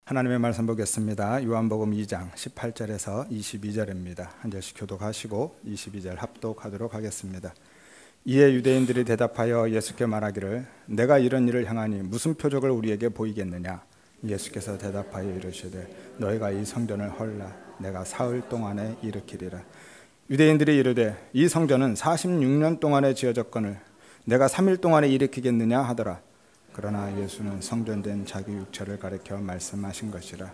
하나님의 말씀 보겠습니다. 요한복음 2장 18절에서 22절입니다. 한 절씩 교독하시고 22절 합독하도록 하겠습니다. 이에 유대인들이 대답하여 예수께 말하기를 내가 이런 일을 행하니 무슨 표적을 우리에게 보이겠느냐. 예수께서 대답하여 이르시되 너희가 이 성전을 헐라 내가 사흘 동안에 일으키리라. 유대인들이 이르되 이 성전은 46년 동안에 지어졌거늘 내가 3일 동안에 일으키겠느냐 하더라. 그러나 예수는 성전된 자기 육체를 가리켜 말씀하신 것이라.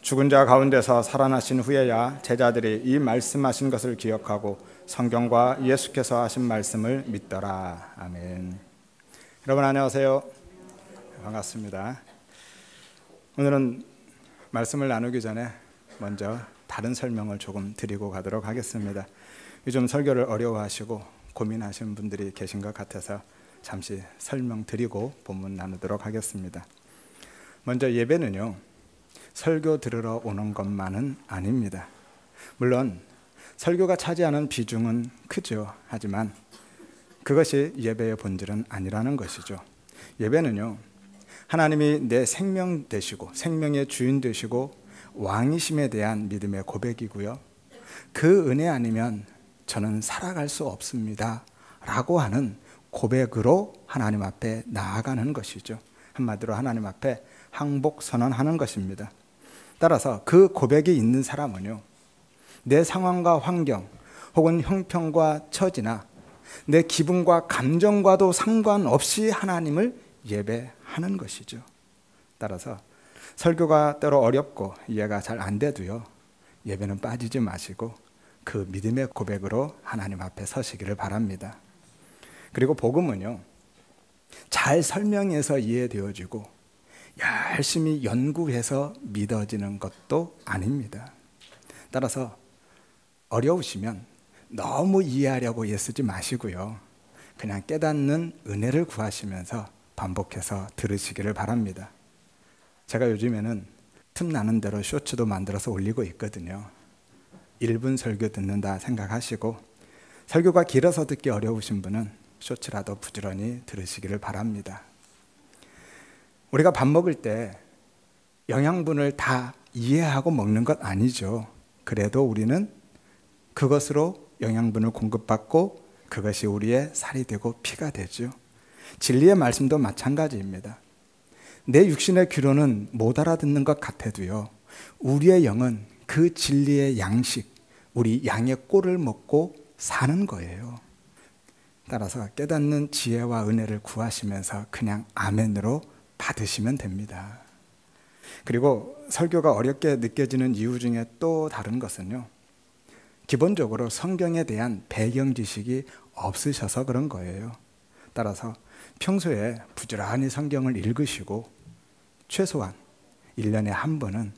죽은 자 가운데서 살아나신 후에야 제자들이 이 말씀하신 것을 기억하고 성경과 예수께서 하신 말씀을 믿더라. 아멘. 여러분 안녕하세요. 반갑습니다. 오늘은 말씀을 나누기 전에 먼저 다른 설명을 조금 드리고 가도록 하겠습니다. 요즘 설교를 어려워하시고 고민하시는 분들이 계신 것 같아서 잠시 설명드리고 본문 나누도록 하겠습니다. 먼저 예배는요, 설교 들으러 오는 것만은 아닙니다. 물론 설교가 차지하는 비중은 크죠. 하지만 그것이 예배의 본질은 아니라는 것이죠. 예배는요, 하나님이 내 생명 되시고 생명의 주인 되시고 왕이심에 대한 믿음의 고백이고요. 그 은혜 아니면 저는 살아갈 수 없습니다 라고 하는 고백으로 하나님 앞에 나아가는 것이죠. 한마디로 하나님 앞에 항복 선언하는 것입니다. 따라서 그 고백이 있는 사람은요, 내 상황과 환경 혹은 형편과 처지나 내 기분과 감정과도 상관없이 하나님을 예배하는 것이죠. 따라서 설교가 때로 어렵고 이해가 잘 안 돼도요, 예배는 빠지지 마시고 그 믿음의 고백으로 하나님 앞에 서시기를 바랍니다. 그리고 복음은요, 잘 설명해서 이해되어지고 열심히 연구해서 믿어지는 것도 아닙니다. 따라서 어려우시면 너무 이해하려고 애쓰지 마시고요, 그냥 깨닫는 은혜를 구하시면서 반복해서 들으시기를 바랍니다. 제가 요즘에는 틈나는 대로 쇼츠도 만들어서 올리고 있거든요. 1분 설교 듣는다 생각하시고 설교가 길어서 듣기 어려우신 분은 쇼츠라도 부지런히 들으시기를 바랍니다. 우리가 밥 먹을 때 영양분을 다 이해하고 먹는 것 아니죠. 그래도 우리는 그것으로 영양분을 공급받고 그것이 우리의 살이 되고 피가 되죠. 진리의 말씀도 마찬가지입니다. 내 육신의 귀로는 못 알아듣는 것 같아도요, 우리의 영은 그 진리의 양식, 우리 양의 꼴을 먹고 사는 거예요. 따라서 깨닫는 지혜와 은혜를 구하시면서 그냥 아멘으로 받으시면 됩니다. 그리고 설교가 어렵게 느껴지는 이유 중에 또 다른 것은요, 기본적으로 성경에 대한 배경 지식이 없으셔서 그런 거예요. 따라서 평소에 부지런히 성경을 읽으시고 최소한 1년에 한 번은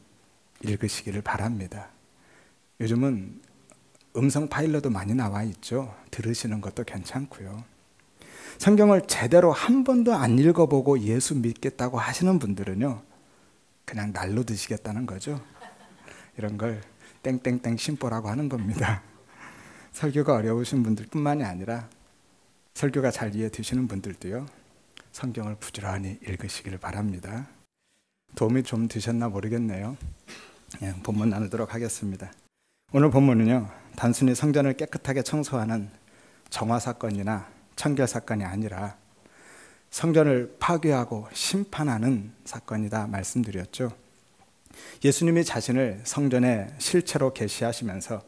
읽으시기를 바랍니다. 요즘은 음성 파일로도 많이 나와 있죠. 들으시는 것도 괜찮고요. 성경을 제대로 한 번도 안 읽어보고 예수 믿겠다고 하시는 분들은요, 그냥 날로 드시겠다는 거죠. 이런 걸 땡땡땡 심보라고 하는 겁니다. 설교가 어려우신 분들뿐만이 아니라 설교가 잘 이해되시는 분들도요, 성경을 부지런히 읽으시기를 바랍니다. 도움이 좀 되셨나 모르겠네요. 본문 나누도록 하겠습니다. 오늘 본문은요, 단순히 성전을 깨끗하게 청소하는 정화 사건이나 청결 사건이 아니라 성전을 파괴하고 심판하는 사건이다 말씀드렸죠. 예수님이 자신을 성전의 실체로 계시하시면서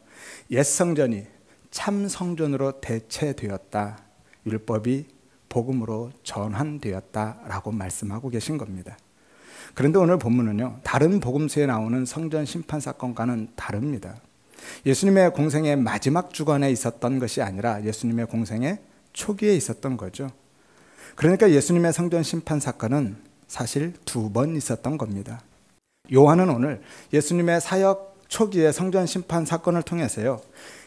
옛 성전이 참 성전으로 대체되었다, 율법이 복음으로 전환되었다라고 말씀하고 계신 겁니다. 그런데 오늘 본문은요, 다른 복음서에 나오는 성전 심판 사건과는 다릅니다. 예수님의 공생의 마지막 주간에 있었던 것이 아니라 예수님의 공생의 초기에 있었던 거죠. 그러니까 예수님의 성전 심판 사건은 사실 2번 있었던 겁니다. 요한은 오늘 예수님의 사역 초기의 성전 심판 사건을 통해서요,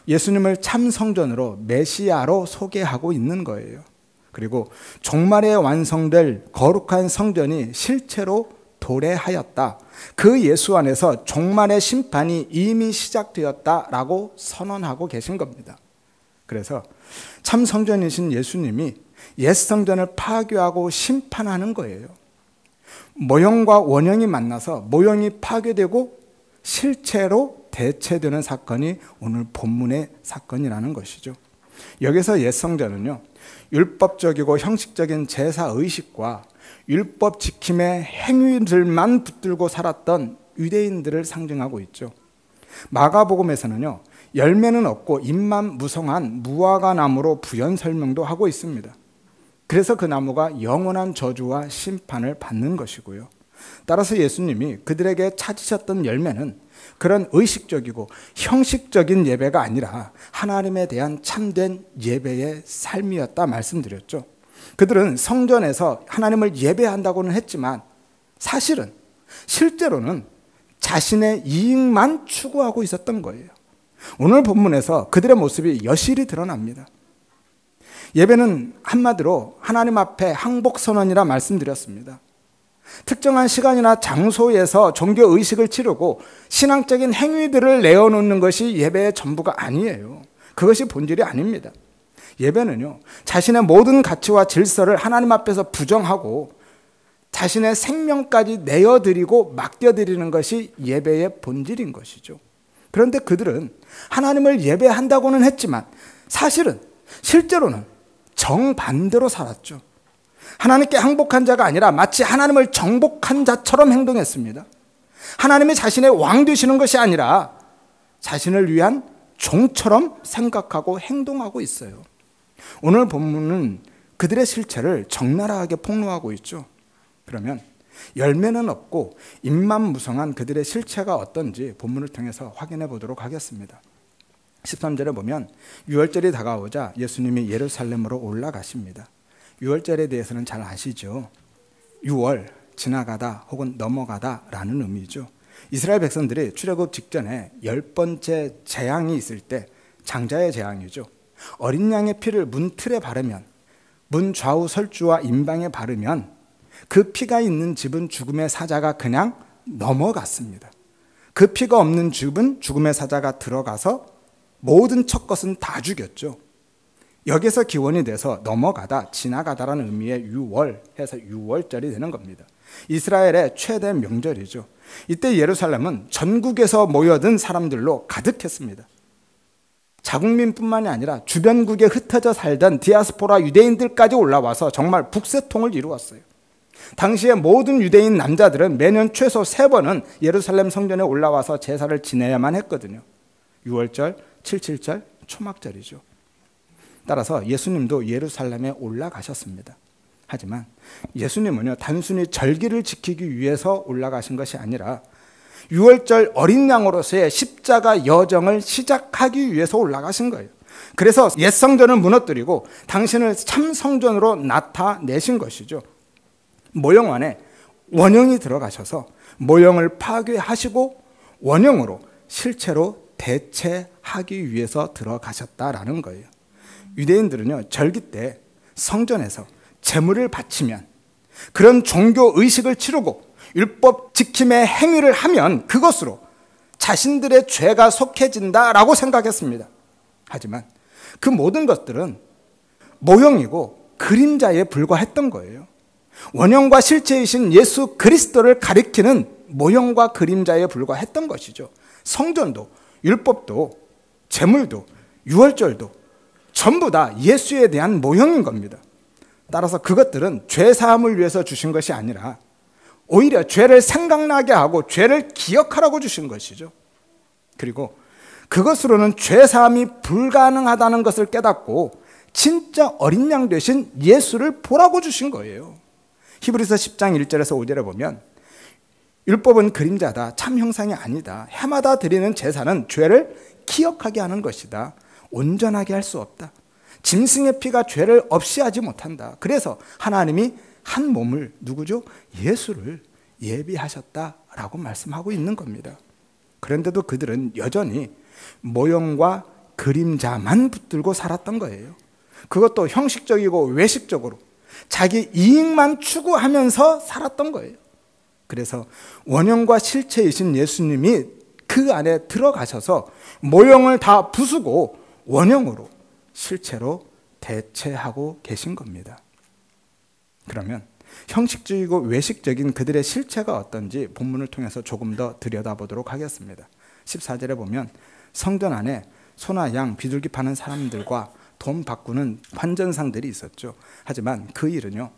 예수님을 참 성전으로 메시아로 소개하고 있는 거예요. 그리고 종말에 완성될 거룩한 성전이 실체로 도래하였다, 그 예수 안에서 종말의 심판이 이미 시작되었다라고 선언하고 계신 겁니다. 그래서 참 성전이신 예수님이 옛 성전을 파괴하고 심판하는 거예요. 모형과 원형이 만나서 모형이 파괴되고 실체로 대체되는 사건이 오늘 본문의 사건이라는 것이죠. 여기서 옛 성전은요, 율법적이고 형식적인 제사 의식과 율법 지킴의 행위들만 붙들고 살았던 유대인들을 상징하고 있죠. 마가복음에서는요, 열매는 없고 잎만 무성한 무화과 나무로 부연 설명도 하고 있습니다. 그래서 그 나무가 영원한 저주와 심판을 받는 것이고요. 따라서 예수님이 그들에게 찾으셨던 열매는 그런 의식적이고 형식적인 예배가 아니라 하나님에 대한 참된 예배의 삶이었다 말씀드렸죠. 그들은 성전에서 하나님을 예배한다고는 했지만 사실은 실제로는 자신의 이익만 추구하고 있었던 거예요. 오늘 본문에서 그들의 모습이 여실히 드러납니다. 예배는 한마디로 하나님 앞에 항복선언이라 말씀드렸습니다. 특정한 시간이나 장소에서 종교 의식을 치르고 신앙적인 행위들을 내어놓는 것이 예배의 전부가 아니에요. 그것이 본질이 아닙니다. 예배는요, 자신의 모든 가치와 질서를 하나님 앞에서 부정하고 자신의 생명까지 내어드리고 맡겨드리는 것이 예배의 본질인 것이죠. 그런데 그들은 하나님을 예배한다고는 했지만 사실은 실제로는 정반대로 살았죠. 하나님께 항복한 자가 아니라 마치 하나님을 정복한 자처럼 행동했습니다. 하나님이 자신의 왕 되시는 것이 아니라 자신을 위한 종처럼 생각하고 행동하고 있어요. 오늘 본문은 그들의 실체를 적나라하게 폭로하고 있죠. 그러면 열매는 없고 잎만 무성한 그들의 실체가 어떤지 본문을 통해서 확인해 보도록 하겠습니다. 13절에 보면 유월절이 다가오자 예수님이 예루살렘으로 올라가십니다. 유월절에 대해서는 잘 아시죠? 유월, 지나가다 혹은 넘어가다 라는 의미죠. 이스라엘 백성들이 출애굽 직전에 10번째 재앙이 있을 때, 장자의 재앙이죠, 어린 양의 피를 문틀에 바르면, 문 좌우 설주와 임방에 바르면 그 피가 있는 집은 죽음의 사자가 그냥 넘어갔습니다. 그 피가 없는 집은 죽음의 사자가 들어가서 모든 첫 것은 다 죽였죠. 여기서 기원이 돼서 넘어가다, 지나가다라는 의미의 유월 해서 유월절이 되는 겁니다. 이스라엘의 최대 명절이죠. 이때 예루살렘은 전국에서 모여든 사람들로 가득했습니다. 자국민뿐만이 아니라 주변국에 흩어져 살던 디아스포라 유대인들까지 올라와서 정말 북새통을 이루었어요. 당시에 모든 유대인 남자들은 매년 최소 3번은 예루살렘 성전에 올라와서 제사를 지내야만 했거든요. 유월절, 칠칠절, 초막절이죠. 따라서 예수님도 예루살렘에 올라가셨습니다. 하지만 예수님은요, 단순히 절기를 지키기 위해서 올라가신 것이 아니라 유월절 어린 양으로서의 십자가 여정을 시작하기 위해서 올라가신 거예요. 그래서 옛 성전을 무너뜨리고 당신을 참 성전으로 나타내신 것이죠. 모형 안에 원형이 들어가셔서 모형을 파괴하시고 원형으로 실체로 대체하기 위해서 들어가셨다라는 거예요. 유대인들은요, 절기 때 성전에서 제물을 바치면, 그런 종교 의식을 치르고 율법 지킴의 행위를 하면 그것으로 자신들의 죄가 속해진다라고 생각했습니다. 하지만 그 모든 것들은 모형이고 그림자에 불과했던 거예요. 원형과 실체이신 예수 그리스도를 가리키는 모형과 그림자에 불과했던 것이죠. 성전도, 율법도, 제물도, 유월절도 전부 다 예수에 대한 모형인 겁니다. 따라서 그것들은 죄 사함을 위해서 주신 것이 아니라 오히려 죄를 생각나게 하고 죄를 기억하라고 주신 것이죠. 그리고 그것으로는 죄 사함이 불가능하다는 것을 깨닫고 진짜 어린 양 되신 예수를 보라고 주신 거예요. 히브리서 10장 1절에서 5절에 보면 율법은 그림자다, 참 형상이 아니다, 해마다 드리는 제사는 죄를 기억하게 하는 것이다, 온전하게 할 수 없다, 짐승의 피가 죄를 없이 하지 못한다. 그래서 하나님이 한 몸을, 누구죠? 예수를 예비하셨다라고 말씀하고 있는 겁니다. 그런데도 그들은 여전히 모형과 그림자만 붙들고 살았던 거예요. 그것도 형식적이고 외식적으로 자기 이익만 추구하면서 살았던 거예요. 그래서 원형과 실체이신 예수님이 그 안에 들어가셔서 모형을 다 부수고 원형으로 실체로 대체하고 계신 겁니다. 그러면 형식적이고 외식적인 그들의 실체가 어떤지 본문을 통해서 조금 더 들여다보도록 하겠습니다. 14절에 보면 성전 안에 소나 양, 비둘기 파는 사람들과 돈 바꾸는 환전상들이 있었죠. 하지만 그 일은요,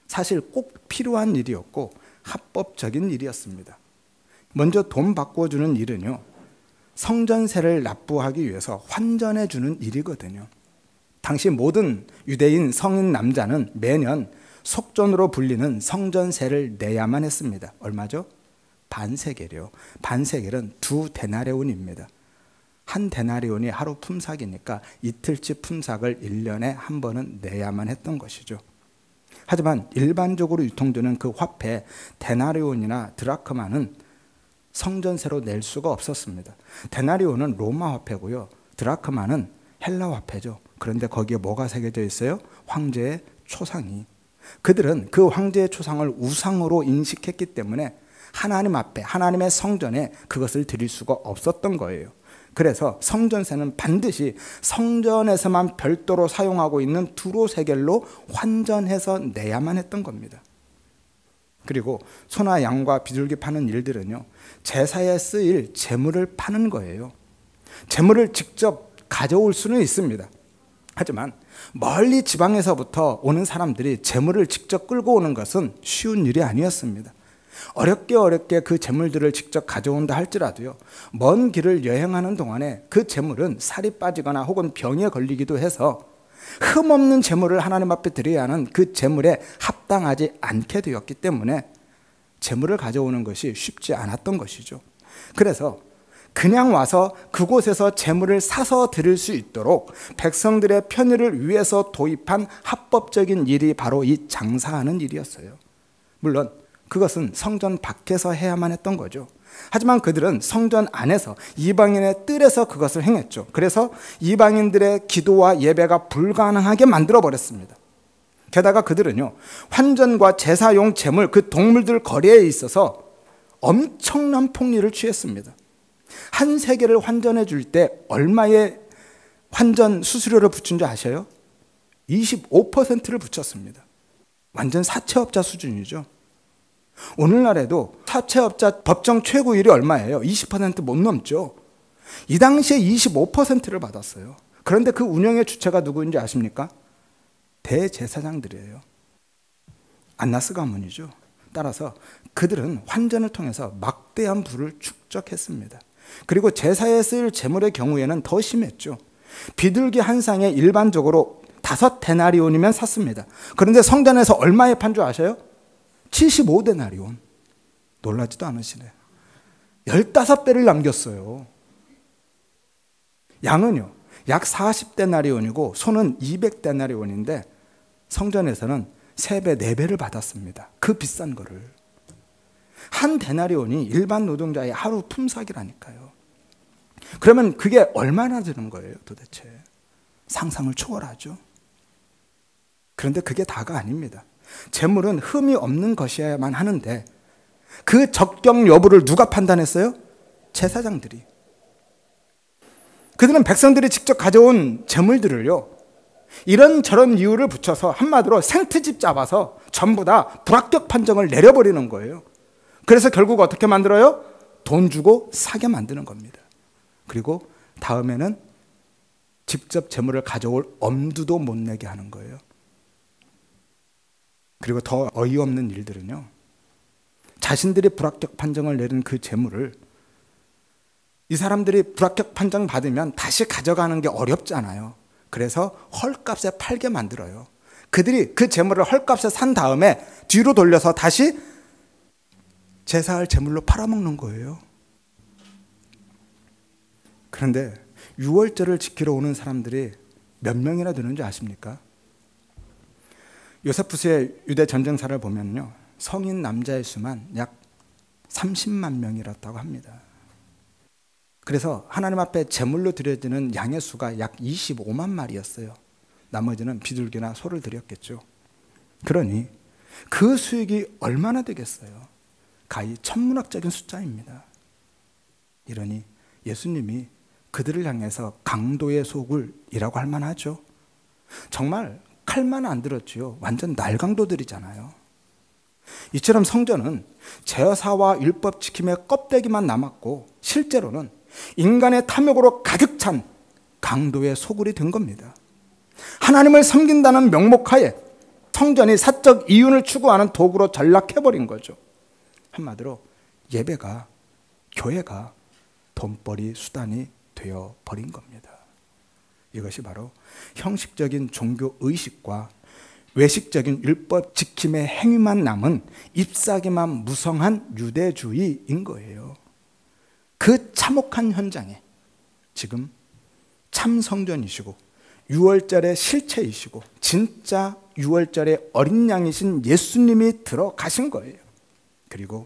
사실 꼭 필요한 일이었고 합법적인 일이었습니다. 먼저 돈 바꿔주는 일은요, 성전세를 납부하기 위해서 환전해 주는 일이거든요. 당시 모든 유대인 성인 남자는 매년 속전으로 불리는 성전세를 내야만 했습니다. 얼마죠? 반세겔이요. 반세겔은 2데나리온입니다. 한 데나리온이 하루 품삯이니까 이틀치 품삯을 1년에 한 번은 내야만 했던 것이죠. 하지만 일반적으로 유통되는 그 화폐 데나리온이나 드라크마는 성전세로 낼 수가 없었습니다. 데나리온은 로마 화폐고요. 드라크마는 헬라 화폐죠. 그런데 거기에 뭐가 새겨져 있어요? 황제의 초상이. 그들은 그 황제의 초상을 우상으로 인식했기 때문에 하나님 앞에, 하나님의 성전에 그것을 드릴 수가 없었던 거예요. 그래서 성전세는 반드시 성전에서만 별도로 사용하고 있는 두로세겔로 환전해서 내야만 했던 겁니다. 그리고 소나 양과 비둘기 파는 일들은요, 제사에 쓰일 제물을 파는 거예요. 제물을 직접 가져올 수는 있습니다. 하지만 멀리 지방에서부터 오는 사람들이 제물을 직접 끌고 오는 것은 쉬운 일이 아니었습니다. 어렵게 그 제물들을 직접 가져온다 할지라도요, 먼 길을 여행하는 동안에 그 제물은 살이 빠지거나 혹은 병에 걸리기도 해서 흠없는 제물을 하나님 앞에 드려야 하는 그 제물에 합당하지 않게 되었기 때문에 제물을 가져오는 것이 쉽지 않았던 것이죠. 그래서 그냥 와서 그곳에서 제물을 사서 드릴 수 있도록 백성들의 편의를 위해서 도입한 합법적인 일이 바로 이 장사하는 일이었어요. 물론 그것은 성전 밖에서 해야만 했던 거죠. 하지만 그들은 성전 안에서 이방인의 뜰에서 그것을 행했죠. 그래서 이방인들의 기도와 예배가 불가능하게 만들어버렸습니다. 게다가 그들은요, 환전과 제사용 제물, 그 동물들 거래에 있어서 엄청난 폭리를 취했습니다. 한 세겔을 환전해 줄 때 얼마의 환전 수수료를 붙인 줄 아셔요? 25%를 붙였습니다. 완전 사채업자 수준이죠. 오늘날에도 사채업자 법정 최고율이 얼마예요? 20% 못 넘죠. 이 당시에 25%를 받았어요. 그런데 그 운영의 주체가 누구인지 아십니까? 대제사장들이에요. 안나스 가문이죠. 따라서 그들은 환전을 통해서 막대한 부를 축적했습니다. 그리고 제사에 쓰일 제물의 경우에는 더 심했죠. 비둘기 한 쌍에 일반적으로 5데나리온이면 샀습니다. 그런데 성전에서 얼마에 판 줄 아셔요? 75데나리온. 놀라지도 않으시네. 15배를 남겼어요. 양은요, 약 40데나리온이고 소는 200데나리온인데 성전에서는 3배, 4배를 받았습니다. 그 비싼 거를. 한 데나리온이 일반 노동자의 하루 품삯이라니까요. 그러면 그게 얼마나 드는 거예요, 도대체? 상상을 초월하죠. 그런데 그게 다가 아닙니다. 재물은 흠이 없는 것이어야만 하는데 그 적격 여부를 누가 판단했어요? 제사장들이. 그들은 백성들이 직접 가져온 재물들을요, 이런저런 이유를 붙여서 한마디로 생트집 잡아서 전부 다 불합격 판정을 내려버리는 거예요. 그래서 결국 어떻게 만들어요? 돈 주고 사게 만드는 겁니다. 그리고 다음에는 직접 재물을 가져올 엄두도 못 내게 하는 거예요. 그리고 더 어이없는 일들은요, 자신들이 불합격 판정을 내린 그 재물을 이 사람들이 불합격 판정 받으면 다시 가져가는 게 어렵잖아요. 그래서 헐값에 팔게 만들어요. 그들이 그 재물을 헐값에 산 다음에 뒤로 돌려서 다시 제사할 재물로 팔아먹는 거예요. 그런데 유월절을 지키러 오는 사람들이 몇 명이나 되는지 아십니까? 요세푸스의 유대 전쟁사를 보면요, 성인 남자의 수만 약 30만 명이었다고 합니다. 그래서 하나님 앞에 제물로 드려지는 양의 수가 약 25만 마리였어요. 나머지는 비둘기나 소를 드렸겠죠. 그러니 그 수익이 얼마나 되겠어요? 가히 천문학적인 숫자입니다. 이러니 예수님이 그들을 향해서 강도의 소굴이라고 할 만하죠. 정말 칼만 안 들었지요. 완전 날강도들이잖아요. 이처럼 성전은 제사와 율법 지킴의 껍데기만 남았고 실제로는 인간의 탐욕으로 가득 찬 강도의 소굴이 된 겁니다. 하나님을 섬긴다는 명목하에 성전이 사적 이윤을 추구하는 도구로 전락해버린 거죠. 한마디로 예배가, 교회가 돈벌이 수단이 되어버린 겁니다. 이것이 바로 형식적인 종교 의식과 외식적인 율법 지킴의 행위만 남은 잎사귀만 무성한 유대주의인 거예요. 그 참혹한 현장에 지금 참 성전이시고 6월절의 실체이시고 진짜 6월절의 어린 양이신 예수님이 들어가신 거예요. 그리고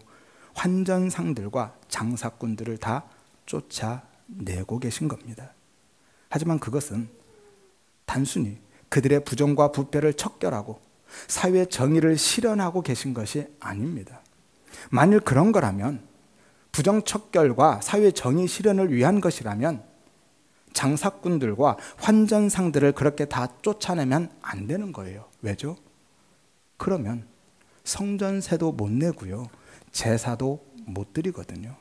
환전상들과 장사꾼들을 다 쫓아내고 계신 겁니다. 하지만 그것은 단순히 그들의 부정과 부패를 척결하고 사회 정의를 실현하고 계신 것이 아닙니다. 만일 그런 거라면, 부정 척결과 사회 정의 실현을 위한 것이라면 장사꾼들과 환전상들을 그렇게 다 쫓아내면 안 되는 거예요. 왜죠? 그러면 성전세도 못 내고요, 제사도 못 드리거든요.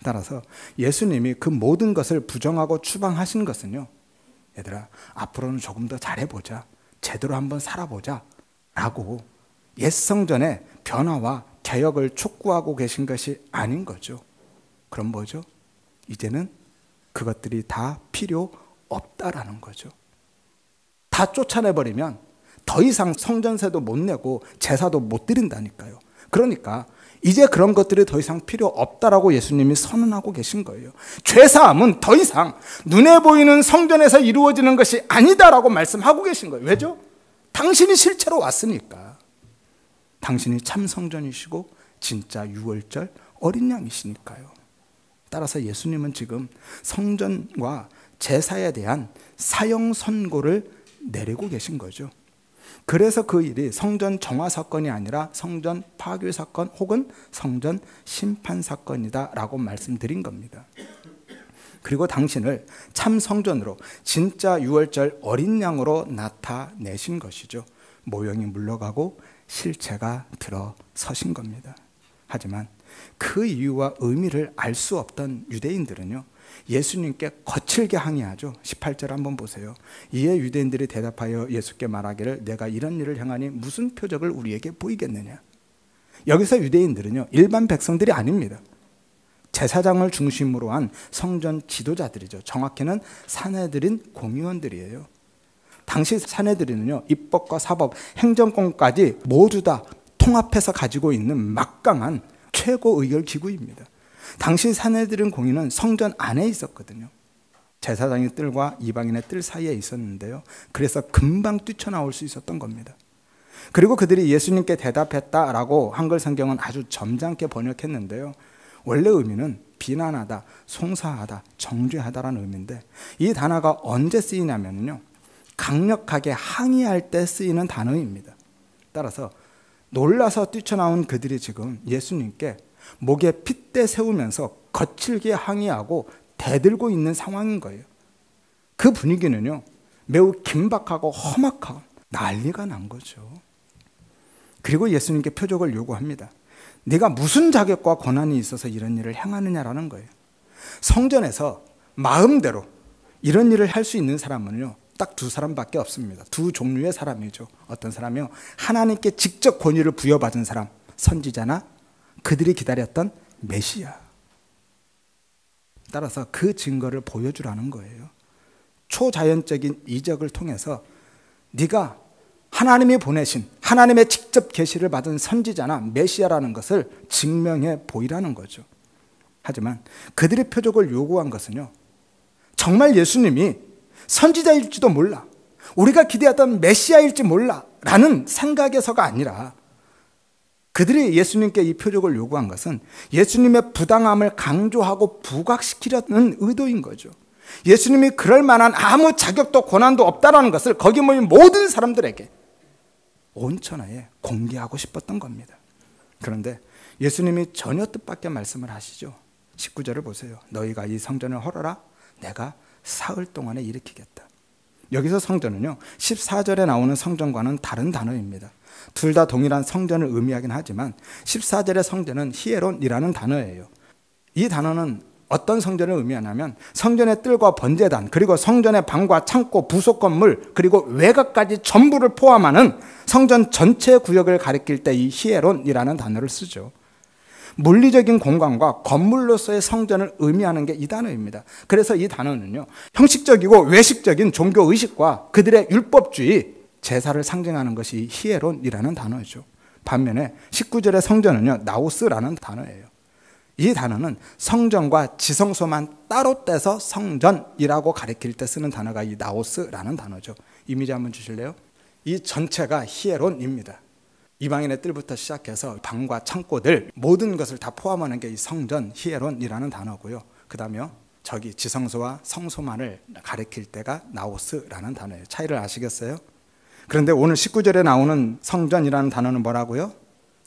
따라서 예수님이 그 모든 것을 부정하고 추방하신 것은요, 얘들아, 앞으로는 조금 더 잘해보자, 제대로 한번 살아보자 라고 옛 성전의 변화와 개혁을 촉구하고 계신 것이 아닌 거죠. 그럼 뭐죠? 이제는 그것들이 다 필요 없다라는 거죠. 다 쫓아내버리면 더 이상 성전세도 못 내고 제사도 못 드린다니까요. 그러니까 이제 그런 것들이 더 이상 필요 없다라고 예수님이 선언하고 계신 거예요. 죄사함은 더 이상 눈에 보이는 성전에서 이루어지는 것이 아니다라고 말씀하고 계신 거예요. 왜죠? 당신이 실체로 왔으니까. 당신이 참 성전이시고 진짜 6월절 어린 양이시니까요. 따라서 예수님은 지금 성전과 제사에 대한 사형 선고를 내리고 계신 거죠. 그래서 그 일이 성전 정화 사건이 아니라 성전 파괴 사건 혹은 성전 심판 사건이다 라고 말씀드린 겁니다. 그리고 당신을 참 성전으로 진짜 6월절 어린 양으로 나타내신 것이죠. 모형이 물러가고 실체가 들어서신 겁니다. 하지만 그 이유와 의미를 알 수 없던 유대인들은요, 예수님께 거칠게 항의하죠. 18절 한번 보세요. 이에 유대인들이 대답하여 예수께 말하기를 내가 이런 일을 행하니 무슨 표적을 우리에게 보이겠느냐. 여기서 유대인들은요, 일반 백성들이 아닙니다. 제사장을 중심으로 한 성전 지도자들이죠. 정확히는 산헤드린 공의원들이에요. 당시 산헤드린은요, 입법과 사법, 행정권까지 모두 다 통합해서 가지고 있는 막강한 최고 의결 기구입니다. 당시 산헤드린 공의는 성전 안에 있었거든요. 제사장의 뜰과 이방인의 뜰 사이에 있었는데요, 그래서 금방 뛰쳐나올 수 있었던 겁니다. 그리고 그들이 예수님께 대답했다라고 한글 성경은 아주 점잖게 번역했는데요, 원래 의미는 비난하다, 송사하다, 정죄하다라는 의미인데, 이 단어가 언제 쓰이냐면요, 강력하게 항의할 때 쓰이는 단어입니다. 따라서 놀라서 뛰쳐나온 그들이 지금 예수님께 목에 핏대 세우면서 거칠게 항의하고 대들고 있는 상황인 거예요. 그 분위기는요, 매우 긴박하고 험악하고 난리가 난 거죠. 그리고 예수님께 표적을 요구합니다. 네가 무슨 자격과 권한이 있어서 이런 일을 행하느냐라는 거예요. 성전에서 마음대로 이런 일을 할 수 있는 사람은요, 딱 두 사람밖에 없습니다. 두 종류의 사람이죠. 어떤 사람이요, 하나님께 직접 권위를 부여받은 사람, 선지자나 그들이 기다렸던 메시아. 따라서 그 증거를 보여주라는 거예요. 초자연적인 이적을 통해서 네가 하나님이 보내신, 하나님의 직접 계시를 받은 선지자나 메시아라는 것을 증명해 보이라는 거죠. 하지만 그들의 표적을 요구한 것은요, 정말 예수님이 선지자일지도 몰라, 우리가 기대했던 메시아일지 몰라 라는 생각에서가 아니라, 그들이 예수님께 이 표적을 요구한 것은 예수님의 부당함을 강조하고 부각시키려는 의도인 거죠. 예수님이 그럴 만한 아무 자격도 권한도 없다라는 것을 거기 모인 모든 사람들에게 온천하에 공개하고 싶었던 겁니다. 그런데 예수님이 전혀 뜻밖의 말씀을 하시죠. 19절을 보세요. 너희가 이 성전을 헐어라, 내가 사흘 동안에 일으키겠다. 여기서 성전은요, 14절에 나오는 성전과는 다른 단어입니다. 둘 다 동일한 성전을 의미하긴 하지만 14절의 성전은 히에론이라는 단어예요. 이 단어는 어떤 성전을 의미하냐면 성전의 뜰과 번제단, 그리고 성전의 방과 창고, 부속 건물, 그리고 외곽까지 전부를 포함하는 성전 전체 구역을 가리킬 때 이 히에론이라는 단어를 쓰죠. 물리적인 공간과 건물로서의 성전을 의미하는 게 이 단어입니다. 그래서 이 단어는요, 형식적이고 외식적인 종교 의식과 그들의 율법주의, 제사를 상징하는 것이 히에론이라는 단어죠. 반면에 19절의 성전은요, 나우스라는 단어예요. 이 단어는 성전과 지성소만 따로 떼서 성전이라고 가리킬 때 쓰는 단어가 이 나우스라는 단어죠. 이미지 한번 주실래요? 이 전체가 히에론입니다. 이방인의 뜰부터 시작해서 방과 창고들 모든 것을 다 포함하는 게 이 성전 히에론이라는 단어고요. 그 다음에 저기 지성소와 성소만을 가리킬 때가 나우스라는 단어예요. 차이를 아시겠어요? 그런데 오늘 19절에 나오는 성전이라는 단어는 뭐라고요?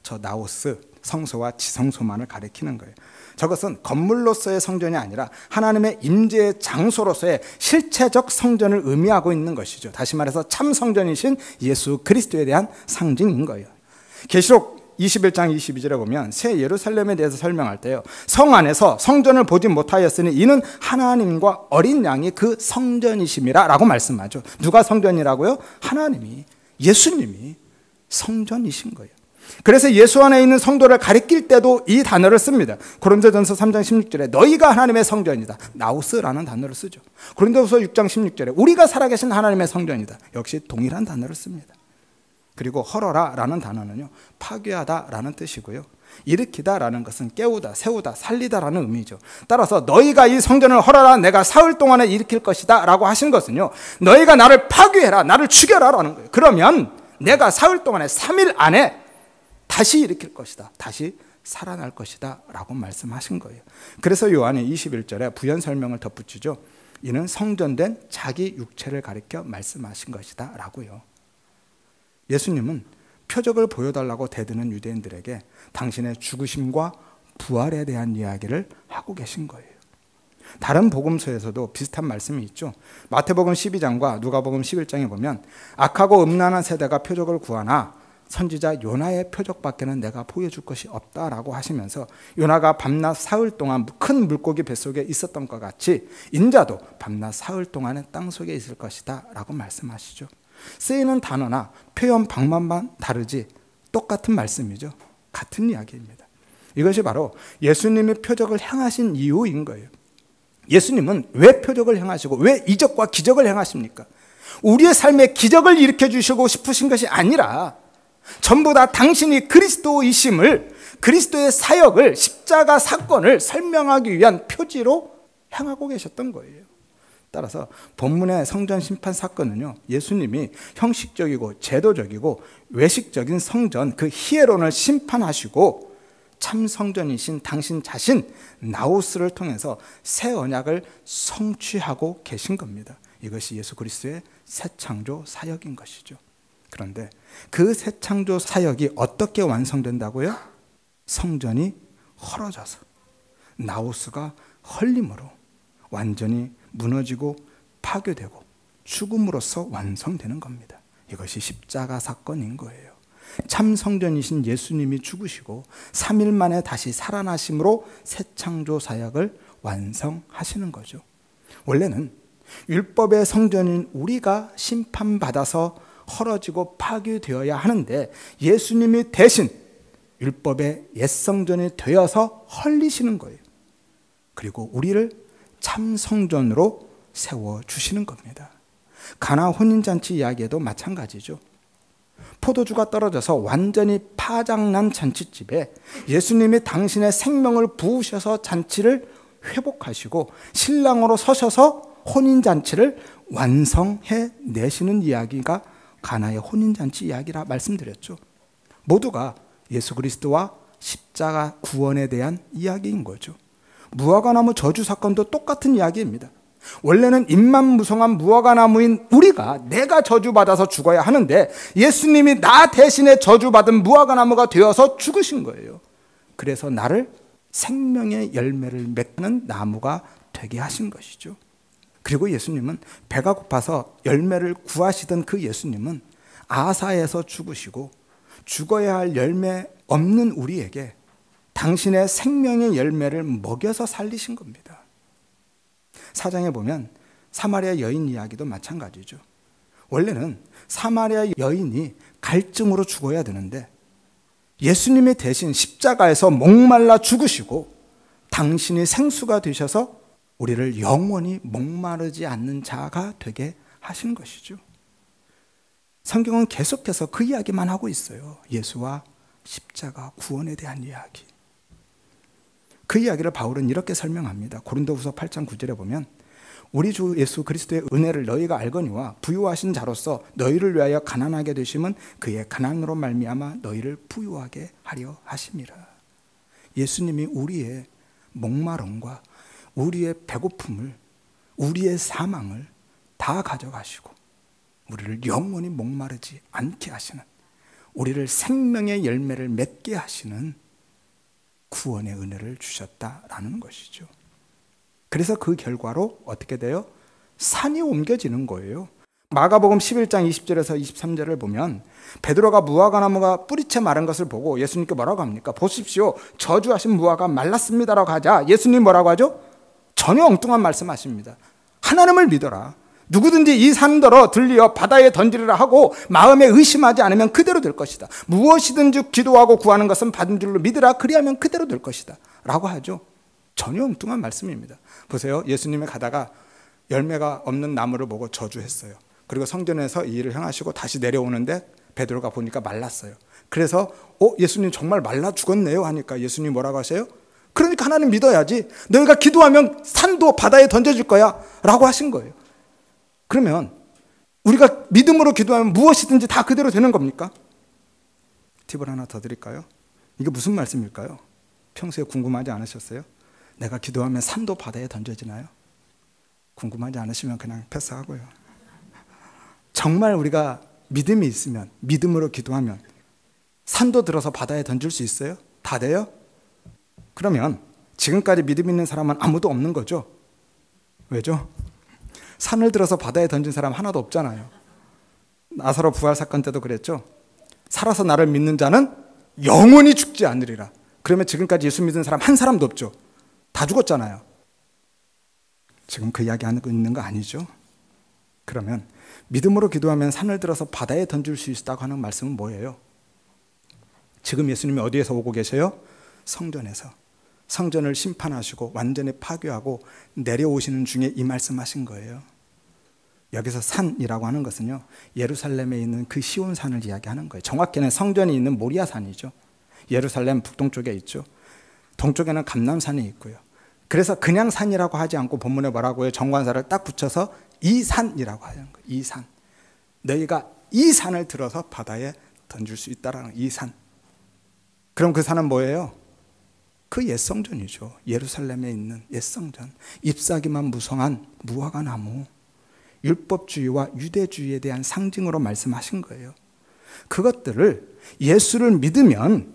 저 나우스, 성소와 지성소만을 가리키는 거예요. 저것은 건물로서의 성전이 아니라 하나님의 임재의 장소로서의 실체적 성전을 의미하고 있는 것이죠. 다시 말해서 참 성전이신 예수 그리스도에 대한 상징인 거예요. 계시록 21장 22절에 보면 새 예루살렘에 대해서 설명할 때요, 성 안에서 성전을 보지 못하였으니 이는 하나님과 어린 양이 그 성전이심이라 라고 말씀하죠. 누가 성전이라고요? 하나님이, 예수님이 성전이신 거예요. 그래서 예수 안에 있는 성도를 가리킬 때도 이 단어를 씁니다. 고린도전서 3장 16절에 너희가 하나님의 성전이다, 나우스라는 단어를 쓰죠. 고린도서 6장 16절에 우리가 살아계신 하나님의 성전이다, 역시 동일한 단어를 씁니다. 그리고 헐어라라는 단어는요, 파괴하다라는 뜻이고요, 일으키다라는 것은 깨우다, 세우다, 살리다라는 의미죠. 따라서 너희가 이 성전을 헐어라, 내가 사흘 동안에 일으킬 것이다 라고 하신 것은요, 너희가 나를 파괴해라, 나를 죽여라 라는 거예요. 그러면 내가 사흘 동안에 3일 안에 다시 일으킬 것이다, 다시 살아날 것이다 라고 말씀하신 거예요. 그래서 요한이 21절에 부연 설명을 덧붙이죠. 이는 성전된 자기 육체를 가리켜 말씀하신 것이다 라고요. 예수님은 표적을 보여달라고 대드는 유대인들에게 당신의 죽으심과 부활에 대한 이야기를 하고 계신 거예요. 다른 복음서에서도 비슷한 말씀이 있죠. 마태복음 12장과 누가복음 11장에 보면 악하고 음란한 세대가 표적을 구하나 선지자 요나의 표적밖에는 내가 보여줄 것이 없다라고 하시면서 요나가 밤낮 사흘 동안 큰 물고기 뱃속에 있었던 것 같이 인자도 밤낮 사흘 동안은 땅속에 있을 것이다 라고 말씀하시죠. 쓰이는 단어나 표현 방법만 다르지 똑같은 말씀이죠. 같은 이야기입니다. 이것이 바로 예수님이 표적을 행하신 이유인 거예요. 예수님은 왜 표적을 행하시고 왜 이적과 기적을 행하십니까? 우리의 삶에 기적을 일으켜 주시고 싶으신 것이 아니라 전부 다 당신이 그리스도이심을, 그리스도의 사역을, 십자가 사건을 설명하기 위한 표지로 행하고 계셨던 거예요. 따라서 본문의 성전 심판 사건은요, 예수님이 형식적이고 제도적이고 외식적인 성전, 그 히에론을 심판하시고 참 성전이신 당신 자신 나우스를 통해서 새 언약을 성취하고 계신 겁니다. 이것이 예수 그리스도의 새 창조 사역인 것이죠. 그런데 그 새 창조 사역이 어떻게 완성된다고요? 성전이 헐어져서, 나우스가 헐림으로 완전히 무너지고 파괴되고 죽음으로써 완성되는 겁니다. 이것이 십자가 사건인 거예요. 참 성전이신 예수님이 죽으시고 3일 만에 다시 살아나심으로 새 창조 사역을 완성하시는 거죠. 원래는 율법의 성전인 우리가 심판받아서 헐어지고 파괴되어야 하는데 예수님이 대신 율법의 옛 성전이 되어서 헐리시는 거예요. 그리고 우리를 참 성전으로 세워주시는 겁니다. 가나 혼인잔치 이야기에도 마찬가지죠. 포도주가 떨어져서 완전히 파장난 잔치집에 예수님이 당신의 생명을 부으셔서 잔치를 회복하시고 신랑으로 서셔서 혼인잔치를 완성해 내시는 이야기가 가나의 혼인잔치 이야기라 말씀드렸죠. 모두가 예수 그리스도와 십자가 구원에 대한 이야기인 거죠. 무화과나무 저주 사건도 똑같은 이야기입니다. 원래는 인만무성한 무화과나무인 우리가 내가 저주받아서 죽어야 하는데 예수님이 나 대신에 저주받은 무화과나무가 되어서 죽으신 거예요. 그래서 나를 생명의 열매를 맺는 나무가 되게 하신 것이죠. 그리고 예수님은 배가 고파서 열매를 구하시던 그 예수님은 아사에서 죽으시고 죽어야 할 열매 없는 우리에게 당신의 생명의 열매를 먹여서 살리신 겁니다. 4장에 보면 사마리아 여인 이야기도 마찬가지죠. 원래는 사마리아 여인이 갈증으로 죽어야 되는데 예수님이 대신 십자가에서 목말라 죽으시고 당신이 생수가 되셔서 우리를 영원히 목마르지 않는 자가 되게 하신 것이죠. 성경은 계속해서 그 이야기만 하고 있어요. 예수와 십자가 구원에 대한 이야기. 그 이야기를 바울은 이렇게 설명합니다. 고린도후서 8장 9절에 보면 우리 주 예수 그리스도의 은혜를 너희가 알거니와 부유하신 자로서 너희를 위하여 가난하게 되심은 그의 가난으로 말미암아 너희를 부유하게 하려 하심이라. 예수님이 우리의 목마름과 우리의 배고픔을, 우리의 사망을 다 가져가시고 우리를 영원히 목마르지 않게 하시는, 우리를 생명의 열매를 맺게 하시는 구원의 은혜를 주셨다라는 것이죠. 그래서 그 결과로 어떻게 돼요? 산이 옮겨지는 거예요. 마가복음 11장 20절에서 23절을 보면 베드로가 무화과나무가 뿌리채 마른 것을 보고 예수님께 뭐라고 합니까? 보십시오, 저주하신 무화과 말랐습니다라고 하자 예수님 뭐라고 하죠? 전혀 엉뚱한 말씀하십니다. 하나님을 믿어라. 누구든지 이 산더러 들리어 바다에 던지리라 하고 마음에 의심하지 않으면 그대로 될 것이다. 무엇이든지 기도하고 구하는 것은 받은 줄로 믿으라. 그리하면 그대로 될 것이다 라고 하죠. 전혀 엉뚱한 말씀입니다. 보세요. 예수님이 가다가 열매가 없는 나무를 보고 저주했어요. 그리고 성전에서 이 일을 행하시고 다시 내려오는데 베드로가 보니까 말랐어요. 그래서 예수님 정말 말라 죽었네요 하니까 예수님 뭐라고 하세요? 그러니까 하나님 믿어야지. 너희가 기도하면 산도 바다에 던져줄 거야 라고 하신 거예요. 그러면 우리가 믿음으로 기도하면 무엇이든지 다 그대로 되는 겁니까? 팁을 하나 더 드릴까요? 이게 무슨 말씀일까요? 평소에 궁금하지 않으셨어요? 내가 기도하면 산도 바다에 던져지나요? 궁금하지 않으시면 그냥 패스하고요. 정말 우리가 믿음이 있으면, 믿음으로 기도하면 산도 들어서 바다에 던질 수 있어요? 다 돼요? 그러면 지금까지 믿음 있는 사람은 아무도 없는 거죠? 왜죠? 산을 들어서 바다에 던진 사람 하나도 없잖아요. 나사로 부활 사건 때도 그랬죠. 살아서 나를 믿는 자는 영원히 죽지 않으리라. 그러면 지금까지 예수 믿은 사람 한 사람도 없죠. 다 죽었잖아요. 지금 그 이야기 하고 있는 거 아니죠? 그러면 믿음으로 기도하면 산을 들어서 바다에 던질 수 있다고 하는 말씀은 뭐예요? 지금 예수님이 어디에서 오고 계세요? 성전에서. 성전을 심판하시고 완전히 파괴하고 내려오시는 중에 이 말씀하신 거예요. 여기서 산이라고 하는 것은요, 예루살렘에 있는 그 시온산을 이야기하는 거예요. 정확히는 성전이 있는 모리아산이죠. 예루살렘 북동쪽에 있죠. 동쪽에는 감람산이 있고요. 그래서 그냥 산이라고 하지 않고 본문에 뭐라고 해요? 정관사를 딱 붙여서 이 산이라고 하는 거예요. 이 산. 너희가 이 산을 들어서 바다에 던질 수 있다라는 이 산. 그럼 그 산은 뭐예요? 그 옛성전이죠. 예루살렘에 있는 옛성전. 잎사귀만 무성한 무화과 나무. 율법주의와 유대주의에 대한 상징으로 말씀하신 거예요. 그것들을 예수를 믿으면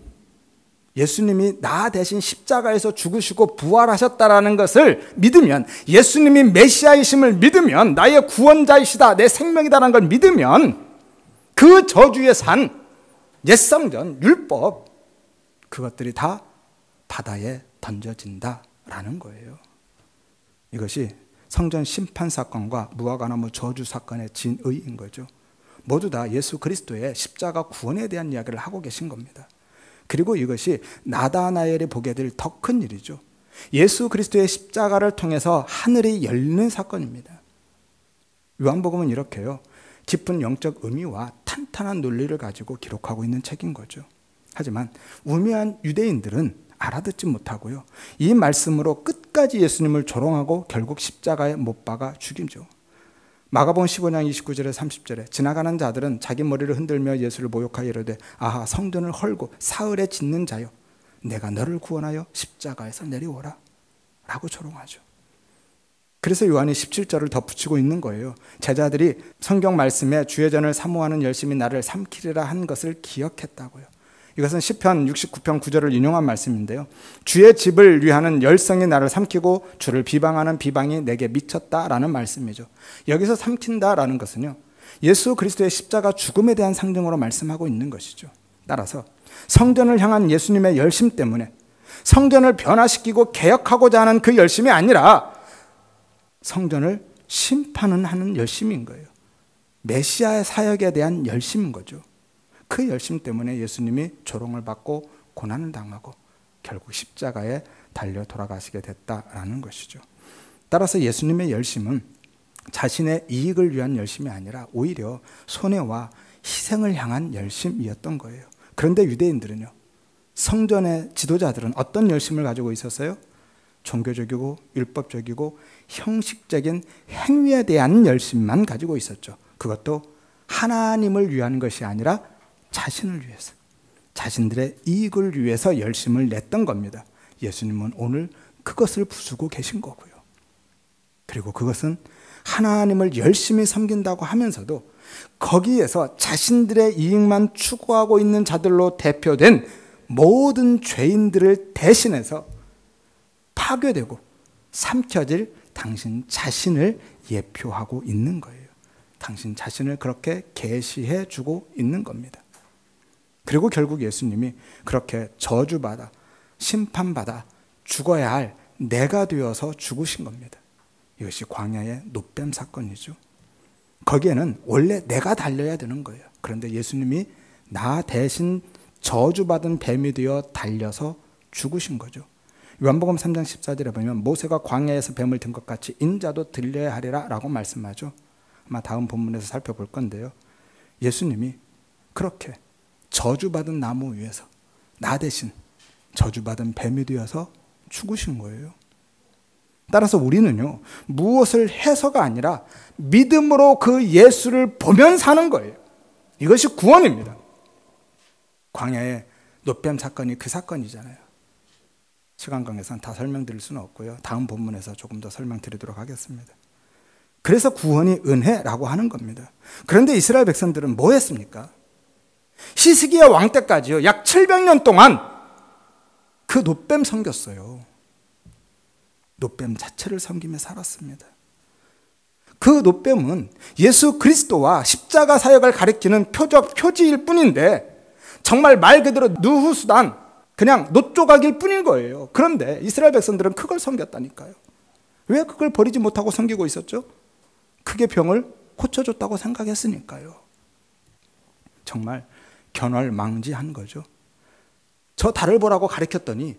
예수님이 나 대신 십자가에서 죽으시고 부활하셨다라는 것을 믿으면, 예수님이 메시아이심을 믿으면, 나의 구원자이시다, 내 생명이다라는 걸 믿으면 그 저주의 산, 옛성전, 율법, 그것들이 다 바다에 던져진다라는 거예요. 이것이 성전 심판 사건과 무화과나무 저주 사건의 진의인 거죠. 모두 다 예수 그리스도의 십자가 구원에 대한 이야기를 하고 계신 겁니다. 그리고 이것이 나다나엘이 보게 될 더 큰 일이죠. 예수 그리스도의 십자가를 통해서 하늘이 열리는 사건입니다. 요한복음은 이렇게요, 깊은 영적 의미와 탄탄한 논리를 가지고 기록하고 있는 책인 거죠. 하지만 우매한 유대인들은 알아듣지 못하고요, 이 말씀으로 끝까지 예수님을 조롱하고 결국 십자가에 못 박아 죽이죠. 마가복음 15장 29절에 30절에 지나가는 자들은 자기 머리를 흔들며 예수를 모욕하여 이르되 아하, 성전을 헐고 사흘에 짓는 자여, 내가 너를 구원하여 십자가에서 내려오라 라고 조롱하죠. 그래서 요한이 17절을 덧붙이고 있는 거예요. 제자들이 성경 말씀에 주의 전을 사모하는 열심히 나를 삼키리라 한 것을 기억했다고요. 이것은 시편 69편 9절을 인용한 말씀인데요, 주의 집을 위하는 열성이 나를 삼키고 주를 비방하는 비방이 내게 미쳤다라는 말씀이죠. 여기서 삼킨다라는 것은요, 예수 그리스도의 십자가 죽음에 대한 상징으로 말씀하고 있는 것이죠. 따라서 성전을 향한 예수님의 열심 때문에 성전을 변화시키고 개혁하고자 하는 그 열심이 아니라 성전을 심판하는 열심인 거예요. 메시아의 사역에 대한 열심인 거죠. 그 열심 때문에 예수님이 조롱을 받고 고난을 당하고 결국 십자가에 달려 돌아가시게 됐다라는 것이죠. 따라서 예수님의 열심은 자신의 이익을 위한 열심이 아니라 오히려 손해와 희생을 향한 열심이었던 거예요. 그런데 유대인들은요, 성전의 지도자들은 어떤 열심을 가지고 있었어요? 종교적이고 율법적이고 형식적인 행위에 대한 열심만 가지고 있었죠. 그것도 하나님을 위한 것이 아니라 자신을 위해서, 자신들의 이익을 위해서 열심을 냈던 겁니다. 예수님은 오늘 그것을 부수고 계신 거고요. 그리고 그것은 하나님을 열심히 섬긴다고 하면서도 거기에서 자신들의 이익만 추구하고 있는 자들로 대표된 모든 죄인들을 대신해서 파괴되고 삼켜질 당신 자신을 예표하고 있는 거예요. 당신 자신을 그렇게 계시해 주고 있는 겁니다. 그리고 결국 예수님이 그렇게 저주받아 심판받아 죽어야 할 내가 되어서 죽으신 겁니다. 이것이 광야의 노뱀 사건이죠. 거기에는 원래 내가 달려야 되는 거예요. 그런데 예수님이 나 대신 저주받은 뱀이 되어 달려서 죽으신 거죠. 요한복음 3장 14절에 보면 모세가 광야에서 뱀을 든 것 같이 인자도 들려야 하리라 라고 말씀하죠. 아마 다음 본문에서 살펴볼 건데요. 예수님이 그렇게 저주받은 나무 위에서 나 대신 저주받은 뱀이 되어서 죽으신 거예요. 따라서 우리는요, 무엇을 해서가 아니라 믿음으로 그 예수를 보면 사는 거예요. 이것이 구원입니다. 광야의 노뱀 사건이 그 사건이잖아요. 시간 관계상 다 설명드릴 수는 없고요. 다음 본문에서 조금 더 설명드리도록 하겠습니다. 그래서 구원이 은혜라고 하는 겁니다. 그런데 이스라엘 백성들은 뭐 했습니까? 히스기야 왕 때까지요, 약 700년 동안 그 노뱀 섬겼어요. 노뱀 자체를 섬기며 살았습니다. 그 노뱀은 예수 그리스도와 십자가 사역을 가리키는 표적, 표지일 뿐인데 정말 말 그대로 누후수단, 그냥 노조각일 뿐인 거예요. 그런데 이스라엘 백성들은 그걸 섬겼다니까요. 왜 그걸 버리지 못하고 섬기고 있었죠? 그게 병을 고쳐줬다고 생각했으니까요. 정말 견월망지한 거죠. 저 달을 보라고 가리켰더니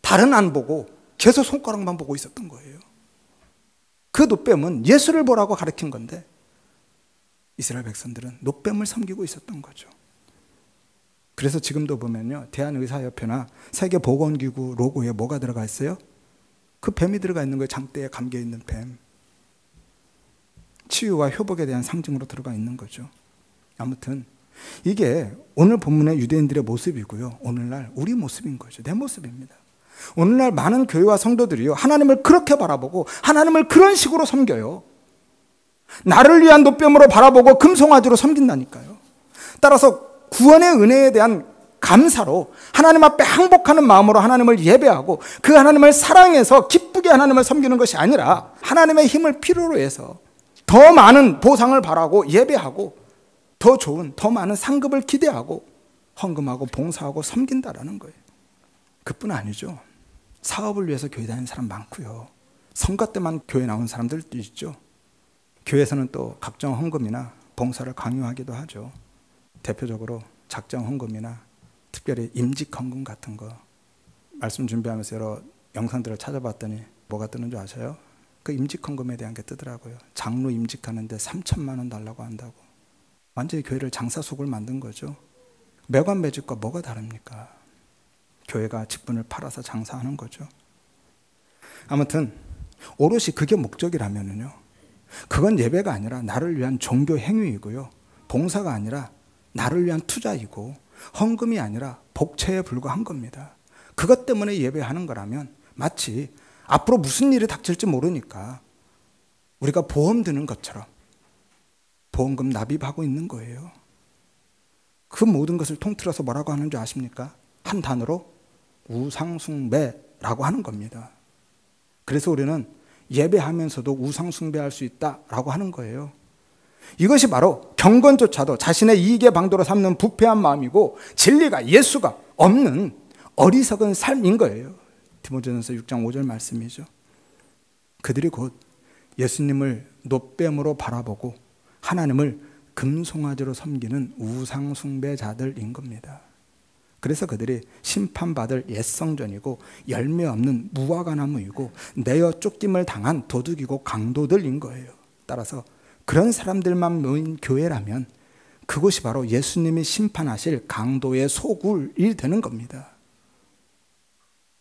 달은 안 보고 계속 손가락만 보고 있었던 거예요. 그 노뱀은 예수를 보라고 가리킨 건데 이스라엘 백성들은 노뱀을 섬기고 있었던 거죠. 그래서 지금도 보면요, 대한의사협회나 세계보건기구 로고에 뭐가 들어가 있어요? 그 뱀이 들어가 있는 거예요. 장대에 감겨 있는 뱀. 치유와 회복에 대한 상징으로 들어가 있는 거죠. 아무튼 이게 오늘 본문의 유대인들의 모습이고요, 오늘날 우리 모습인 거죠. 내 모습입니다. 오늘날 많은 교회와 성도들이요, 하나님을 그렇게 바라보고 하나님을 그런 식으로 섬겨요. 나를 위한 노뱀으로 바라보고 금송아지로 섬긴다니까요. 따라서 구원의 은혜에 대한 감사로 하나님 앞에 항복하는 마음으로 하나님을 예배하고 그 하나님을 사랑해서 기쁘게 하나님을 섬기는 것이 아니라 하나님의 힘을 필요로 해서 더 많은 보상을 바라고 예배하고 더 좋은, 더 많은 상급을 기대하고 헌금하고 봉사하고 섬긴다라는 거예요. 그뿐 아니죠. 사업을 위해서 교회 다니는 사람 많고요. 선거 때만 교회 나온 사람들도 있죠. 교회에서는 또 각종 헌금이나 봉사를 강요하기도 하죠. 대표적으로 작정 헌금이나 특별히 임직 헌금 같은 거. 말씀 준비하면서 여러 영상들을 찾아봤더니 뭐가 뜨는 줄 아세요? 그 임직 헌금에 대한 게 뜨더라고요. 장로 임직하는데 3천만 원 달라고 한다고. 완전히 교회를 장사속을 만든 거죠. 매관매직과 뭐가 다릅니까? 교회가 직분을 팔아서 장사하는 거죠. 아무튼 오롯이 그게 목적이라면요, 그건 예배가 아니라 나를 위한 종교 행위이고요, 봉사가 아니라 나를 위한 투자이고 헌금이 아니라 복채에 불과한 겁니다. 그것 때문에 예배하는 거라면 마치 앞으로 무슨 일이 닥칠지 모르니까 우리가 보험 드는 것처럼 보험금 납입하고 있는 거예요. 그 모든 것을 통틀어서 뭐라고 하는 줄 아십니까? 한 단어로 우상숭배라고 하는 겁니다. 그래서 우리는 예배하면서도 우상숭배할 수 있다라고 하는 거예요. 이것이 바로 경건조차도 자신의 이익의 방도로 삼는 부패한 마음이고 진리가 예수가 없는 어리석은 삶인 거예요. 디모데전서 6장 5절 말씀이죠. 그들이 곧 예수님을 놋뱀으로 바라보고 하나님을 금송아지로 섬기는 우상 숭배자들인 겁니다. 그래서 그들이 심판받을 옛성전이고 열매 없는 무화과나무이고 내어 쫓김을 당한 도둑이고 강도들인 거예요. 따라서 그런 사람들만 모인 교회라면 그곳이 바로 예수님이 심판하실 강도의 소굴이 되는 겁니다.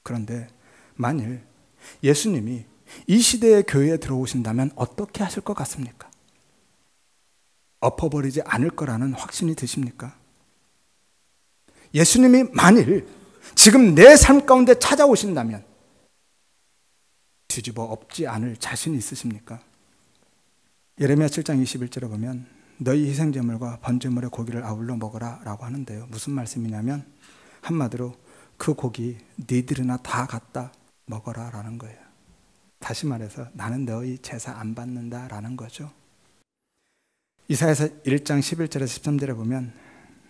그런데 만일 예수님이 이 시대의 교회에 들어오신다면 어떻게 하실 것 같습니까? 엎어버리지 않을 거라는 확신이 드십니까? 예수님이 만일 지금 내 삶 가운데 찾아오신다면 뒤집어 엎지 않을 자신 있으십니까? 예레미야 7장 21절에 보면 너희 희생제물과 번제물의 고기를 아울러 먹으라 라고 하는데요. 무슨 말씀이냐면 한마디로 그 고기 니들이나 다 갖다 먹어라 라는 거예요. 다시 말해서 나는 너희 제사 안 받는다 라는 거죠. 이사야서 1장 11절에서 13절에 보면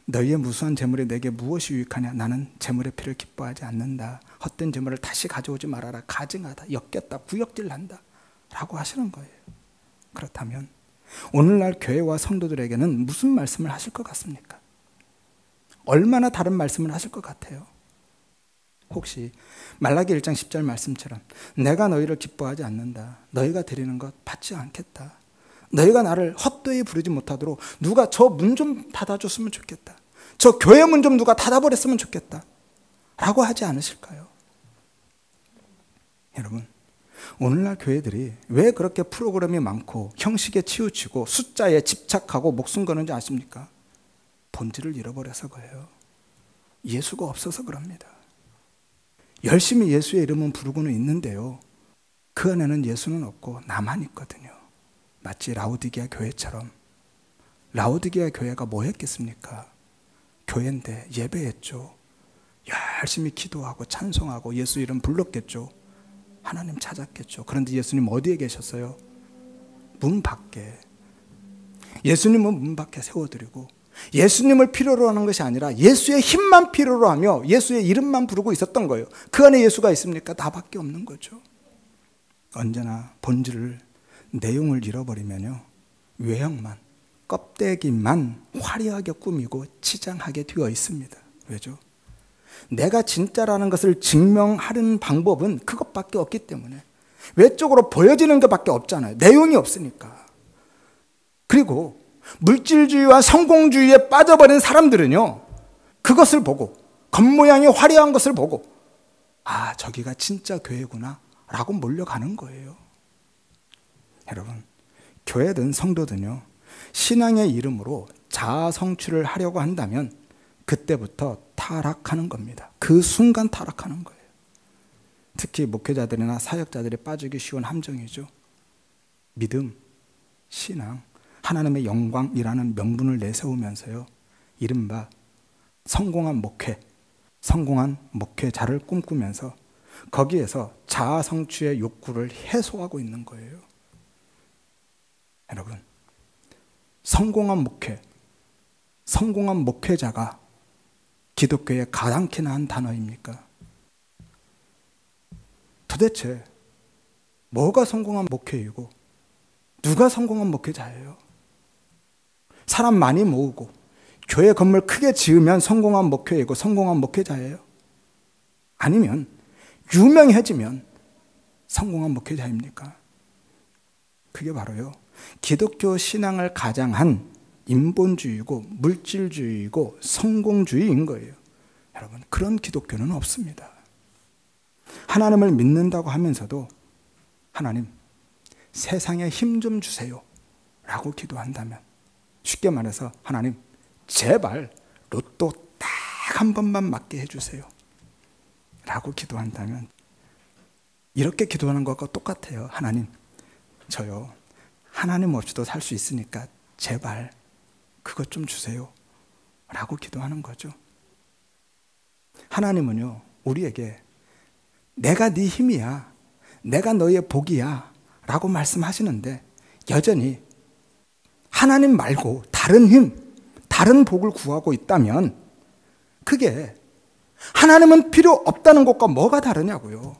너희의 무수한 제물이 내게 무엇이 유익하냐? 나는 제물의 피를 기뻐하지 않는다. 헛된 제물을 다시 가져오지 말아라. 가증하다, 엮였다, 구역질난다 라고 하시는 거예요. 그렇다면 오늘날 교회와 성도들에게는 무슨 말씀을 하실 것 같습니까? 얼마나 다른 말씀을 하실 것 같아요? 혹시 말라기 1장 10절 말씀처럼 내가 너희를 기뻐하지 않는다. 너희가 드리는 것 받지 않겠다. 너희가 나를 헛되이 부르지 못하도록 누가 저 문 좀 닫아줬으면 좋겠다. 저 교회 문 좀 누가 닫아버렸으면 좋겠다 라고 하지 않으실까요? 여러분, 오늘날 교회들이 왜 그렇게 프로그램이 많고 형식에 치우치고 숫자에 집착하고 목숨 거는지 아십니까? 본질을 잃어버려서 그래요. 예수가 없어서 그럽니다. 열심히 예수의 이름은 부르고는 있는데요, 그 안에는 예수는 없고 나만 있거든요. 마치 라오디게아 교회처럼. 라오디게아 교회가 뭐 했겠습니까? 교회인데 예배했죠. 열심히 기도하고 찬송하고 예수 이름 불렀겠죠. 하나님 찾았겠죠. 그런데 예수님 어디에 계셨어요? 문 밖에. 예수님은 문 밖에 세워드리고 예수님을 필요로 하는 것이 아니라 예수의 힘만 필요로 하며 예수의 이름만 부르고 있었던 거예요. 그 안에 예수가 있습니까? 나밖에 없는 거죠. 언제나 본질을, 내용을 잃어버리면요, 외형만, 껍데기만 화려하게 꾸미고 치장하게 되어 있습니다. 왜죠? 내가 진짜라는 것을 증명하는 방법은 그것밖에 없기 때문에 외적으로 보여지는 것밖에 없잖아요. 내용이 없으니까. 그리고 물질주의와 성공주의에 빠져버린 사람들은요, 그것을 보고 겉모양이 화려한 것을 보고 아, 저기가 진짜 교회구나 라고 몰려가는 거예요. 여러분, 교회든 성도든요, 신앙의 이름으로 자아 성취를 하려고 한다면 그때부터 타락하는 겁니다. 그 순간 타락하는 거예요. 특히 목회자들이나 사역자들이 빠지기 쉬운 함정이죠. 믿음, 신앙, 하나님의 영광이라는 명분을 내세우면서요, 이른바 성공한 목회, 성공한 목회자를 꿈꾸면서 거기에서 자아 성취의 욕구를 해소하고 있는 거예요. 여러분, 성공한 목회, 성공한 목회자가 기독교에 가당키나 한 단어입니까? 도대체 뭐가 성공한 목회이고 누가 성공한 목회자예요? 사람 많이 모으고 교회 건물 크게 지으면 성공한 목회이고 성공한 목회자예요? 아니면 유명해지면 성공한 목회자입니까? 그게 바로요, 기독교 신앙을 가장한 인본주의고 물질주의고 성공주의인 거예요. 여러분, 그런 기독교는 없습니다. 하나님을 믿는다고 하면서도 하나님, 세상에 힘 좀 주세요 라고 기도한다면, 쉽게 말해서 하나님, 제발 로또 딱 한 번만 맞게 해주세요 라고 기도한다면, 이렇게 기도하는 것과 똑같아요. 하나님, 저요 하나님 없이도 살 수 있으니까 제발 그것 좀 주세요 라고 기도하는 거죠. 하나님은요, 우리에게 내가 네 힘이야, 내가 너의 복이야 라고 말씀하시는데 여전히 하나님 말고 다른 힘, 다른 복을 구하고 있다면 그게 하나님은 필요 없다는 것과 뭐가 다르냐고요.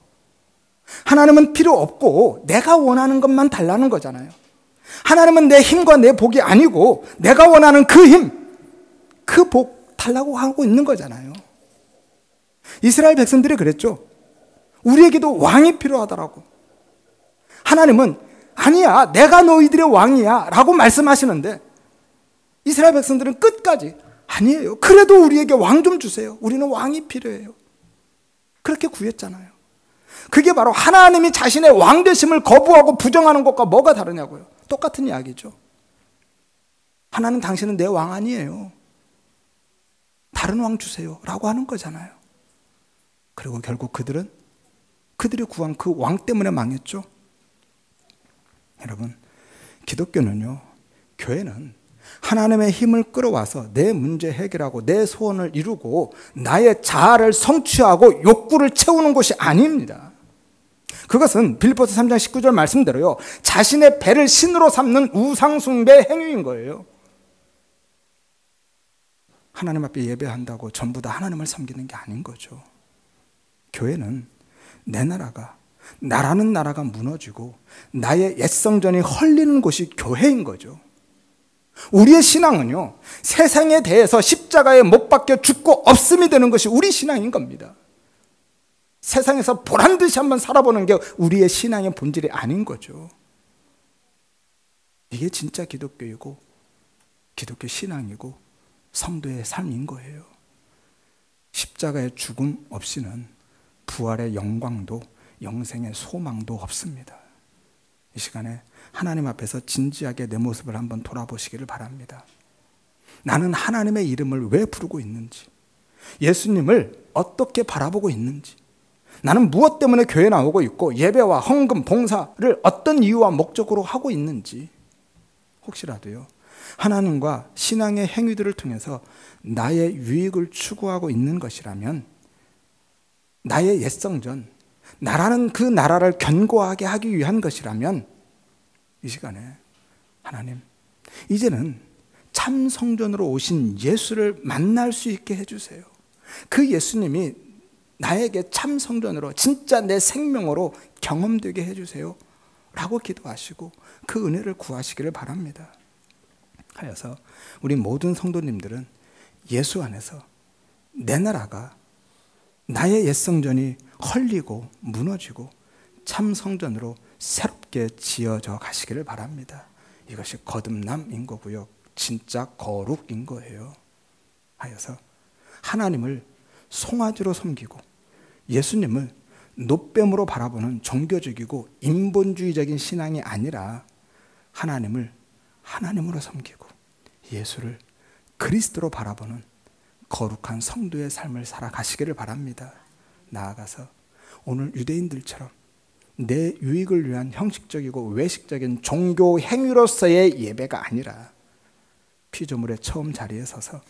하나님은 필요 없고 내가 원하는 것만 달라는 거잖아요. 하나님은 내 힘과 내 복이 아니고 내가 원하는 그 힘, 그 복 달라고 하고 있는 거잖아요. 이스라엘 백성들이 그랬죠. 우리에게도 왕이 필요하더라고. 하나님은 아니야, 내가 너희들의 왕이야 라고 말씀하시는데 이스라엘 백성들은 끝까지 아니에요, 그래도 우리에게 왕 좀 주세요, 우리는 왕이 필요해요, 그렇게 구했잖아요. 그게 바로 하나님이 자신의 왕 되심을 거부하고 부정하는 것과 뭐가 다르냐고요. 똑같은 이야기죠. 하나님, 당신은 내 왕 아니에요, 다른 왕 주세요 라고 하는 거잖아요. 그리고 결국 그들이 구한 그 왕 때문에 망했죠. 여러분, 기독교는요, 교회는 하나님의 힘을 끌어와서 내 문제 해결하고 내 소원을 이루고 나의 자아를 성취하고 욕구를 채우는 것이 아닙니다. 그것은 빌립보서 3장 19절 말씀대로요, 자신의 배를 신으로 삼는 우상숭배 행위인 거예요. 하나님 앞에 예배한다고 전부 다 하나님을 섬기는 게 아닌 거죠. 교회는 내 나라는 나라가 무너지고 나의 옛성전이 헐리는 곳이 교회인 거죠. 우리의 신앙은요, 세상에 대해서 십자가에 못 박혀 죽고 없음이 되는 것이 우리 신앙인 겁니다. 세상에서 보란듯이 한번 살아보는 게 우리의 신앙의 본질이 아닌 거죠. 이게 진짜 기독교이고 기독교 신앙이고 성도의 삶인 거예요. 십자가의 죽음 없이는 부활의 영광도 영생의 소망도 없습니다. 이 시간에 하나님 앞에서 진지하게 내 모습을 한번 돌아보시기를 바랍니다. 나는 하나님의 이름을 왜 부르고 있는지, 예수님을 어떻게 바라보고 있는지, 나는 무엇 때문에 교회에 나오고 있고 예배와 헌금, 봉사를 어떤 이유와 목적으로 하고 있는지, 혹시라도요, 하나님과 신앙의 행위들을 통해서 나의 유익을 추구하고 있는 것이라면, 나의 옛성전, 나라는 그 나라를 견고하게 하기 위한 것이라면, 이 시간에 하나님, 이제는 참 성전으로 오신 예수를 만날 수 있게 해주세요. 그 예수님이 나에게 참 성전으로, 진짜 내 생명으로 경험되게 해주세요 라고 기도하시고 그 은혜를 구하시기를 바랍니다. 하여서 우리 모든 성도님들은 예수 안에서 내 나라가, 나의 옛성전이 헐리고 무너지고 참 성전으로 새롭게 지어져 가시기를 바랍니다. 이것이 거듭남인 거고요, 진짜 거룩인 거예요. 하여서 하나님을 송아지로 섬기고 예수님을 노뱀으로 바라보는 종교적이고 인본주의적인 신앙이 아니라 하나님을 하나님으로 섬기고 예수를 그리스도로 바라보는 거룩한 성도의 삶을 살아가시기를 바랍니다. 나아가서 오늘 유대인들처럼 내 유익을 위한 형식적이고 외식적인 종교 행위로서의 예배가 아니라 피조물의 처음 자리에 서서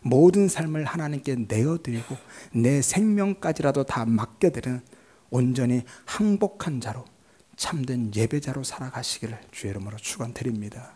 모든 삶을 하나님께 내어드리고 내 생명까지라도 다 맡겨드리는 온전히 항복한 자로, 참된 예배자로 살아가시기를 주의 이름으로 축원드립니다.